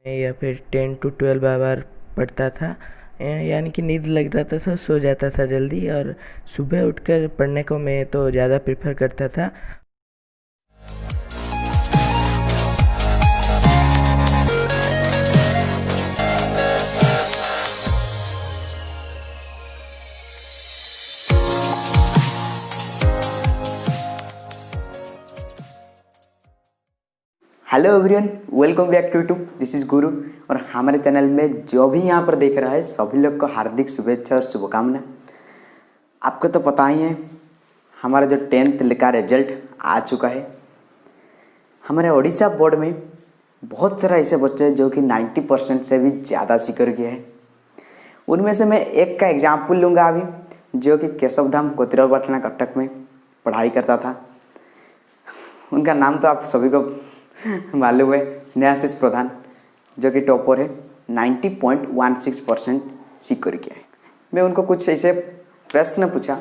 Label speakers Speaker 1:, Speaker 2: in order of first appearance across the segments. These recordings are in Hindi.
Speaker 1: या फिर 10 to 12 आवर पढ़ता था। यानी कि नींद लग जाता था, सो जाता था जल्दी, और सुबह उठकर पढ़ने को मैं तो ज़्यादा प्रेफर करता था।
Speaker 2: Hello everyone, welcome back to YouTube. This is Guru. और हमारे चैनल में जो भी यहाँ पर देख रहा है सभी लोग को हार्दिक शुभेच्छा और शुभकामना। आपको तो पता ही है हमारा जो 10th का रिजल्ट आ चुका है। हमारे उड़ीसा बोर्ड में बहुत सारे ऐसे बच्चे हैं जो कि 90% से भी ज़्यादा स्कोर किए हैं। उनमें से मैं एक का एग्जाम्पल लूँगा अभी, जो कि केशव धाम कोतिरापाटना कटक में पढ़ाई करता था। उनका नाम तो आप सभी को मालूम है, स्नेहाशीष प्रधान, जो कि टॉपर है। 90.16% स्कोर किया है। मैं उनको कुछ ऐसे प्रश्न पूछा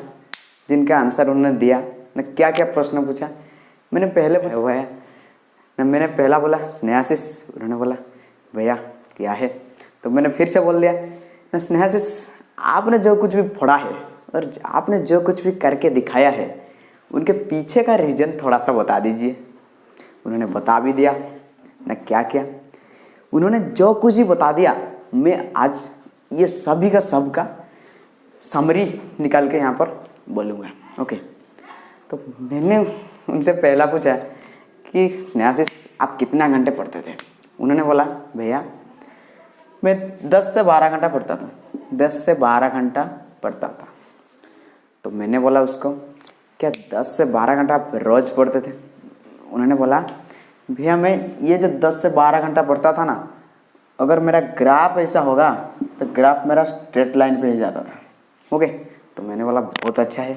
Speaker 2: जिनका आंसर उन्होंने दिया। न क्या क्या प्रश्न पूछा मैंने पहले पूछा हुआ है न। मैंने पहला बोला स्नेहाशीष, उन्होंने बोला भैया क्या है। तो मैंने फिर से बोल दिया न स्नेहाशीष, आपने जो कुछ भी पढ़ा है और आपने जो कुछ भी करके दिखाया है उनके पीछे का रीज़न थोड़ा सा बता दीजिए। उन्होंने बता भी दिया न क्या क्या। उन्होंने जो कुछ ही बता दिया, मैं आज ये सभी का सब का समरी निकाल के यहाँ पर बोलूँगा। ओके, तो मैंने उनसे पहला पूछा कि स्नेहाशीष आप कितना घंटे पढ़ते थे। उन्होंने बोला भैया मैं 10 से 12 घंटा पढ़ता था। 10 से 12 घंटा पढ़ता था। तो मैंने बोला उसको क्या 10 से 12 घंटा आप रोज़ पढ़ते थे। उन्होंने बोला भैया मैं ये जो 10 से 12 घंटा पढ़ता था ना, अगर मेरा ग्राफ ऐसा होगा तो ग्राफ मेरा स्ट्रेट लाइन पे ही जाता था। ओके, तो मैंने बोला बहुत अच्छा है।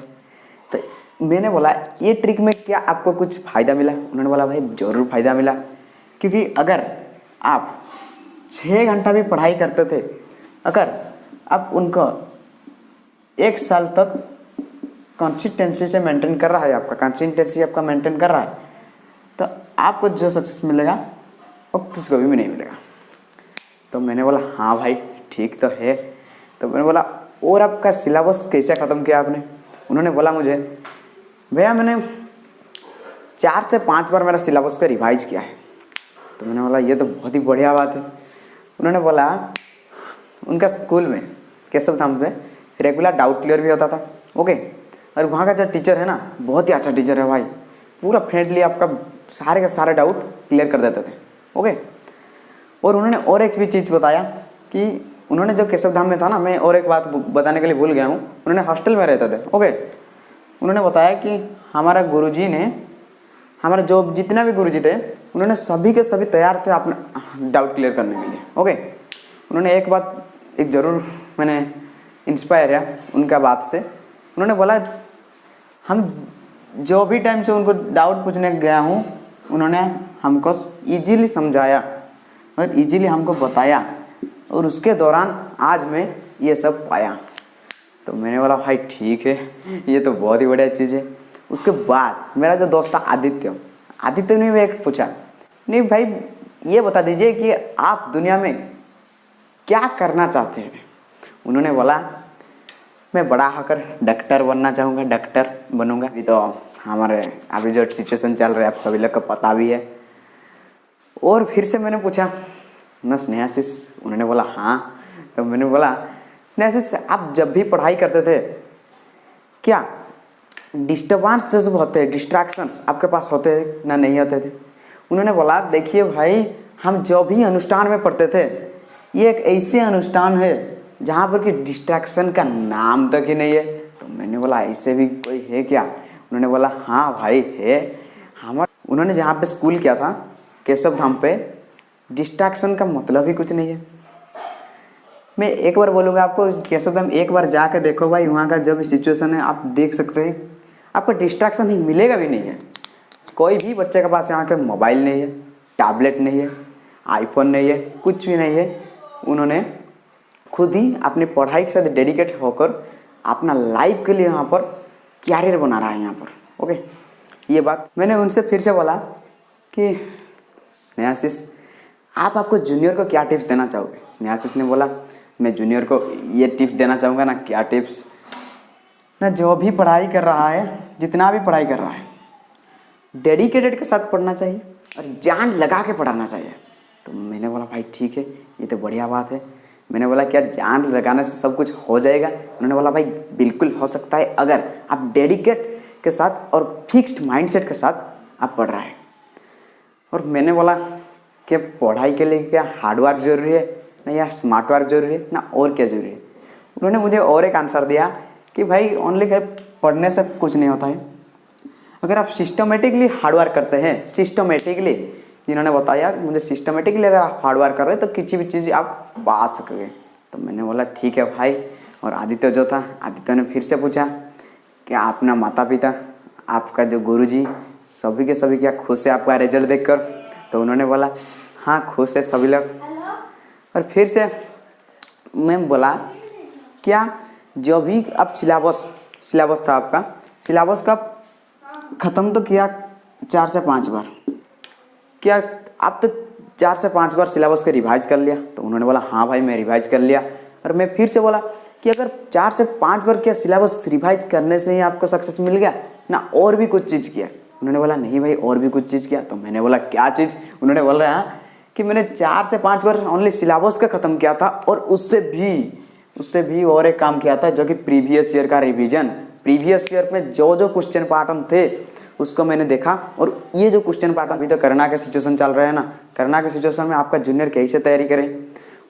Speaker 2: तो मैंने बोला ये ट्रिक में क्या आपको कुछ फ़ायदा मिला। उन्होंने बोला भाई ज़रूर फ़ायदा मिला, क्योंकि अगर आप 6 घंटा भी पढ़ाई करते थे, अगर आप उनको 1 साल तक कंसिस्टेंसी से मेंटेन कर रहा है, आपका कंसिस्टेंसी आपका मेंटेन कर रहा है, तो आपको जो सक्सेस मिलेगा वो किसी को भी नहीं मिलेगा। तो मैंने बोला हाँ भाई ठीक तो है। तो मैंने बोला और आपका सिलेबस कैसे ख़त्म किया आपने। उन्होंने बोला मुझे भैया मैंने 4 से 5 बार मेरा सिलेबस को रिवाइज किया है। तो मैंने बोला ये तो बहुत ही बढ़िया बात है। उन्होंने बोला उनका स्कूल में केशव धाम पे रेगुलर डाउट क्लियर भी होता था। ओके, और वहाँ का जो टीचर है ना बहुत ही अच्छा टीचर है भाई, पूरा फ्रेंडली आपका सारे का सारे डाउट क्लियर कर देते थे। ओके, और उन्होंने और एक भी चीज़ बताया कि उन्होंने जो केशव धाम में था ना, मैं और एक बात बताने के लिए भूल गया हूँ, उन्होंने हॉस्टल में रहते थे। ओके, उन्होंने बताया कि हमारा गुरुजी ने, हमारे जो जितना भी गुरुजी थे उन्होंने सभी के सभी तैयार थे अपना डाउट क्लियर करने के लिए। ओके, उन्होंने एक बात एक ज़रूर मैंने इंस्पायर है उनका बात से। उन्होंने बोला हम जो भी टाइम से उनको डाउट पूछने गया हूँ उन्होंने हमको इजीली समझाया और इजीली हमको बताया, और उसके दौरान आज मैं ये सब पाया। तो मैंने बोला भाई ठीक है, ये तो बहुत ही बढ़िया चीज़ है। उसके बाद मेरा जो दोस्त था आदित्य ने भी एक पूछा, नहीं भाई ये बता दीजिए कि आप दुनिया में क्या करना चाहते थे। उन्होंने बोला मैं बड़ा होकर डॉक्टर बनना चाहूँगा, डॉक्टर बनूँगा। अभी तो हमारे अभी जो सिचुएशन चल रहा है आप सभी लोग को पता भी है। और फिर से मैंने पूछा न स्नेहाशीष। उन्होंने बोला हाँ। तो मैंने बोला स्नेहाशीष आप जब भी पढ़ाई करते थे क्या डिस्टर्बेंस जैसे होते हैं, डिस्ट्रैक्शंस आपके पास होते थे ना नहीं होते थे। उन्होंने बोला देखिए भाई हम जो भी अनुष्ठान में पढ़ते थे ये एक ऐसे अनुष्ठान है जहाँ पर कि डिस्ट्रैक्शन का नाम तक ही नहीं है। तो मैंने बोला ऐसे भी कोई है क्या। उन्होंने बोला हाँ भाई है। उन्होंने जहाँ पे स्कूल किया था केशव धाम पे, डिस्ट्रैक्शन का मतलब ही कुछ नहीं है। मैं एक बार बोलूँगा आपको, केशव धाम एक बार जाके देखो भाई, वहाँ का जो भी सिचुएशन है आप देख सकते हैं, आपको डिस्ट्रैक्शन नहीं मिलेगा भी नहीं है। कोई भी बच्चे के पास यहाँ के मोबाइल नहीं है, टैबलेट नहीं है, आईफोन नहीं है, कुछ भी नहीं है। उन्होंने खुद ही अपनी पढ़ाई के साथ डेडिकेट होकर अपना लाइफ के लिए यहाँ पर कैरियर बना रहा है यहाँ पर। ओके, ये बात मैंने उनसे फिर से बोला कि स्नेहाशीष आप आपको जूनियर को क्या टिप्स देना चाहोगे? स्नेहाशीष ने बोला मैं जूनियर को ये टिप्स देना चाहूँगा ना, क्या टिप्स ना, जो भी पढ़ाई कर रहा है, जितना भी पढ़ाई कर रहा है, डेडिकेटेड के साथ पढ़ना चाहिए और जान लगा के पढ़ाना चाहिए। तो मैंने बोला भाई ठीक है, ये तो बढ़िया बात है। मैंने बोला क्या जान लगाने से सब कुछ हो जाएगा? उन्होंने बोला भाई बिल्कुल हो सकता है, अगर आप डेडिकेट के साथ और फिक्स्ड माइंडसेट के साथ आप पढ़ रहे हैं। और मैंने बोला कि पढ़ाई के लिए क्या हार्ड वर्क जरूरी है ना, या स्मार्ट वर्क जरूरी है ना, और क्या जरूरी है? उन्होंने मुझे और एक आंसर दिया कि भाई ओनली पढ़ने से कुछ नहीं होता है, अगर आप सिस्टमेटिकली हार्ड वर्क करते हैं, सिस्टमेटिकली, जिन्होंने बताया मुझे सिस्टमेटिकली अगर आप हार्ड वर्क कर रहे हैं तो किसी भी चीज़ आप पा सकोगे। तो मैंने बोला ठीक है भाई। और आदित्य जो था, आदित्य ने फिर से पूछा कि अपना माता पिता, आपका जो गुरुजी, सभी के सभी क्या खुश है आपका रिजल्ट देखकर? तो उन्होंने बोला हाँ खुश है सभी लोग। और फिर से मैं बोला क्या जो भी अब सिलेबस था आपका, सिलेबस का ख़त्म तो किया 4 से 5 बार, क्या आप तो 4 से 5 बार सिलेबस का रिवाइज कर लिया? तो उन्होंने बोला हाँ भाई मैं रिवाइज कर लिया। और मैं फिर से बोला कि अगर 4 से 5 बार क्या सिलेबस रिवाइज करने से ही आपको सक्सेस मिल गया ना, और भी कुछ चीज़ किया? उन्होंने बोला नहीं भाई और भी कुछ चीज़ किया। तो मैंने बोला क्या चीज़? उन्होंने बोल रहा है कि मैंने 4 से 5 बार ओनली सिलेबस का ख़त्म किया था, और उससे भी और एक काम किया था, जो कि प्रीवियस ईयर का रिवीजन। प्रीवियस ईयर में जो क्वेश्चन पैटर्न थे उसको मैंने देखा। और ये जो क्वेश्चन पैटर्न अभी तो कोरोना के सिचुएशन चल रहे हैं ना, कोरोना के सिचुएशन में आपका जूनियर कैसे तैयारी करें?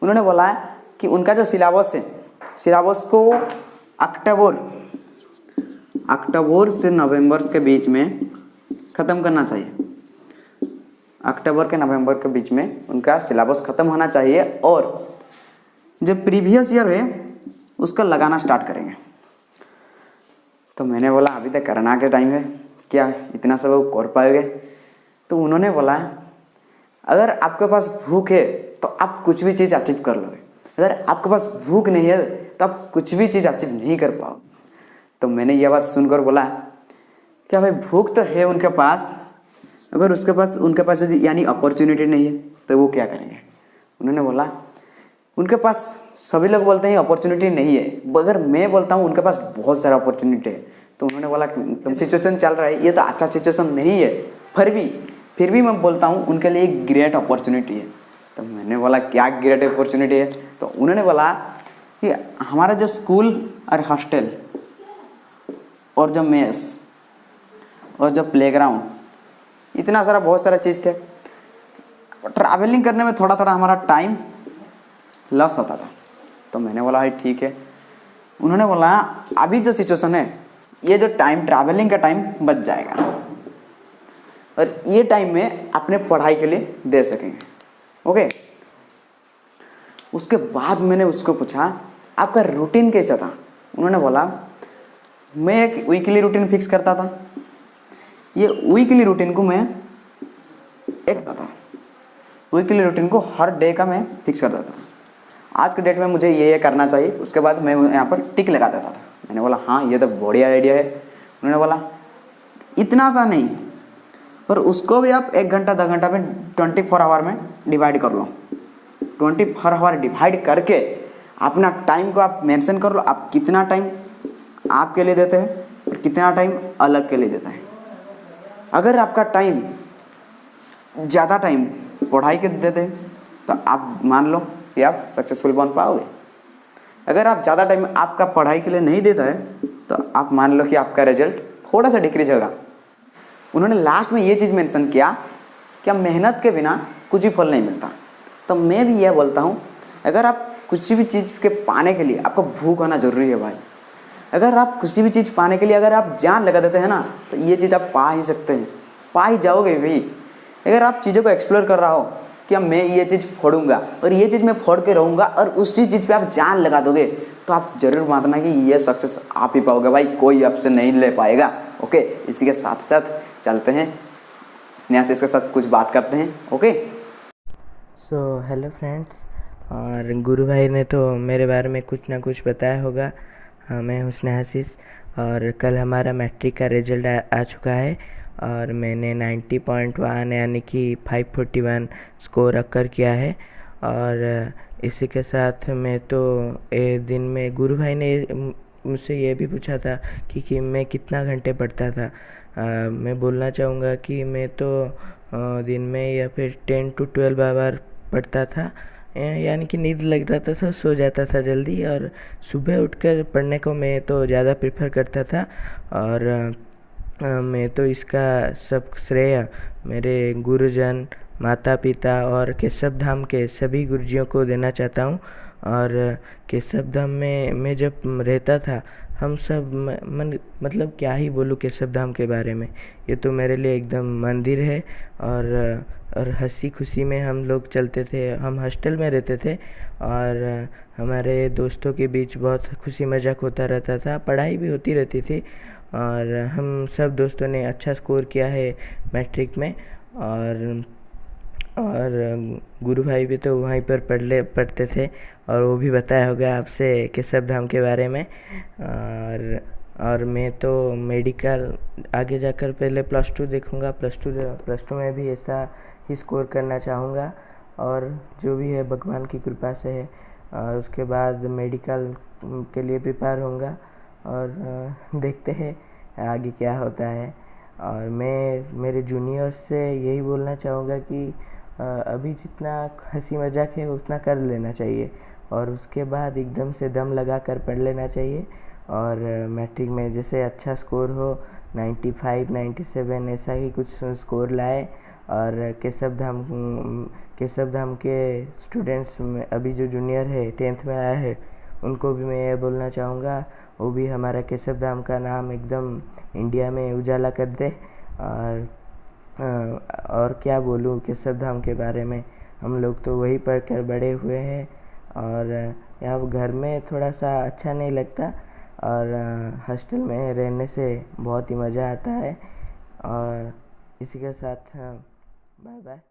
Speaker 2: उन्होंने बोला कि उनका जो सिलेबस है, सिलेबस को अक्टूबर से नवंबर के बीच में ख़त्म करना चाहिए। अक्टूबर के नवंबर के बीच में उनका सिलेबस ख़त्म होना चाहिए, और जो प्रीवियस ईयर है उसका लगाना स्टार्ट करेंगे। तो मैंने बोला अभी तक कोरोना के टाइम है, क्या इतना सब वो कर पाओगे? तो उन्होंने बोला अगर आपके पास भूख है तो आप कुछ भी चीज़ अचीव कर लोगे, अगर आपके पास भूख नहीं है तो आप कुछ भी चीज़ अचीव नहीं कर पाओ। तो मैंने यह बात सुनकर बोला क्या भाई भूख तो है उनके पास, अगर उनके पास यदि यानी अपॉर्चुनिटी नहीं है तो वो क्या करेंगे? उन्होंने बोला उनके पास, सभी लोग बोलते हैं अपॉर्चुनिटी नहीं है, मगर मैं बोलता हूँ उनके पास बहुत सारा अपॉर्चुनिटी है। तो उन्होंने बोला तो सिचुएशन चल रहा है, ये तो अच्छा सिचुएशन नहीं है, फिर भी मैं बोलता हूँ उनके लिए एक ग्रेट अपॉर्चुनिटी है। तो मैंने बोला क्या ग्रेट अपॉर्चुनिटी है? तो उन्होंने बोला कि हमारा जो स्कूल और हॉस्टल और जो मेस और जो प्लेग्राउंड, इतना सारा बहुत सारा चीज़ थे, ट्रैवलिंग करने में थोड़ा थोड़ा हमारा टाइम लॉस होता था। तो मैंने बोला भाई ठीक है। उन्होंने बोला अभी जो सिचुएशन है, ये जो टाइम ट्रैवलिंग का टाइम बच जाएगा और ये टाइम में अपने पढ़ाई के लिए दे सकेंगे। ओके। उसके बाद मैंने उसको पूछा आपका रूटीन कैसा था? उन्होंने बोला मैं एक वीकली रूटीन फिक्स करता था, ये वीकली रूटीन को मैं वीकली रूटीन को हर डे का मैं फिक्स कर देता था। आज के डेट में मुझे ये करना चाहिए, उसके बाद मैं यहाँ पर टिक लगा देता था। मैंने बोला हाँ ये तो बढ़िया आइडिया है। उन्होंने बोला इतना सा नहीं, पर उसको भी आप 1 घंटा 10 घंटा में 24 आवर में डिवाइड कर लो। 24 आवर डिवाइड करके अपना टाइम को आप मेंशन कर लो, आप कितना टाइम आपके लिए देते हैं और कितना टाइम अलग के लिए देता है। अगर आपका टाइम ज़्यादा टाइम पढ़ाई के देते हैं तो आप मान लो कि आप सक्सेसफुल बन पाओगे। अगर आप ज़्यादा टाइम आपका पढ़ाई के लिए नहीं देता है तो आप मान लो कि आपका रिजल्ट थोड़ा सा डिक्रीज होगा। उन्होंने लास्ट में ये चीज़ मेंशन किया कि मेहनत के बिना कुछ भी फल नहीं मिलता। तो मैं भी यह बोलता हूँ अगर आप किसी भी चीज़ के पाने के लिए आपको भूख होना ज़रूरी है भाई। अगर आप किसी भी चीज़ पाने के लिए अगर आप जान लगा देते हैं ना, तो ये चीज़ आप पा ही सकते हैं, पा ही जाओगे भी। अगर आप चीज़ों को एक्सप्लोर कर रहा हो कि अब मैं ये चीज़ फोड़ूंगा और ये चीज़ मैं फोड़ के रहूँगा और उस चीज़ पे आप जान लगा दोगे तो आप ज़रूर मानना कि ये सक्सेस आप ही पाओगे भाई, कोई आपसे नहीं ले पाएगा। ओके, इसी के साथ साथ चलते हैं स्नेहाशीष के साथ कुछ बात करते हैं। ओके
Speaker 1: सो हेलो फ्रेंड्स, और गुरु भाई ने तो मेरे बारे में कुछ ना कुछ बताया होगा। मैं हूँ स्नेहाशीष और कल हमारा मैट्रिक का रिजल्ट आ चुका है और मैंने 90.1 यानी कि 541 स्कोर अकर किया है। और इसी के साथ मैं तो दिन में गुरु भाई ने मुझसे ये भी पूछा था कि मैं कितना घंटे पढ़ता था। मैं बोलना चाहूँगा कि मैं तो दिन में या फिर 10 to 12 आवर पढ़ता था। यानी कि नींद लग जाता था, सो जाता था जल्दी, और सुबह उठकर पढ़ने को मैं तो ज़्यादा प्रेफर करता था। और मैं तो इसका सब श्रेय मेरे गुरुजन, माता पिता और केशव धाम के सभी गुरुजियों को देना चाहता हूँ। और केशव धाम में मैं जब रहता था, हम सब मतलब क्या ही बोलूँ केशव धाम के बारे में। ये तो मेरे लिए एकदम मंदिर है। और हंसी खुशी में हम लोग चलते थे। हम हॉस्टल में रहते थे और हमारे दोस्तों के बीच बहुत खुशी मजाक होता रहता था, पढ़ाई भी होती रहती थी। और हम सब दोस्तों ने अच्छा स्कोर किया है मैट्रिक में। और गुरु भाई भी तो वहीं पर पढ़ते थे, और वो भी बताया होगा आपसे केशव धाम के बारे में। और मैं तो मेडिकल आगे जाकर पहले +2 देखूंगा। प्लस टू में भी ऐसा ही स्कोर करना चाहूँगा, और जो भी है भगवान की कृपा से है। और उसके बाद मेडिकल के लिए प्रिपेयर होऊंगा, और देखते हैं आगे क्या होता है। और मैं मेरे जूनियर से यही बोलना चाहूँगा कि अभी जितना हंसी मजाक है उतना कर लेना चाहिए, और उसके बाद एकदम से दम लगा कर पढ़ लेना चाहिए। और मैट्रिक में जैसे अच्छा स्कोर हो, 95 97 ऐसा ही कुछ स्कोर लाए। और केशव धाम के स्टूडेंट्स में अभी जो जूनियर है 10th में आया है, उनको भी मैं ये बोलना चाहूँगा, वो भी हमारा केशव धाम का नाम एकदम इंडिया में उजाला कर दे। और क्या बोलूँ केशव धाम के बारे में, हम लोग तो वही पढ़ कर बड़े हुए हैं। और यहाँ घर में थोड़ा सा अच्छा नहीं लगता, और हॉस्टल में रहने से बहुत ही मज़ा आता है। और इसी के साथ बाय बाय।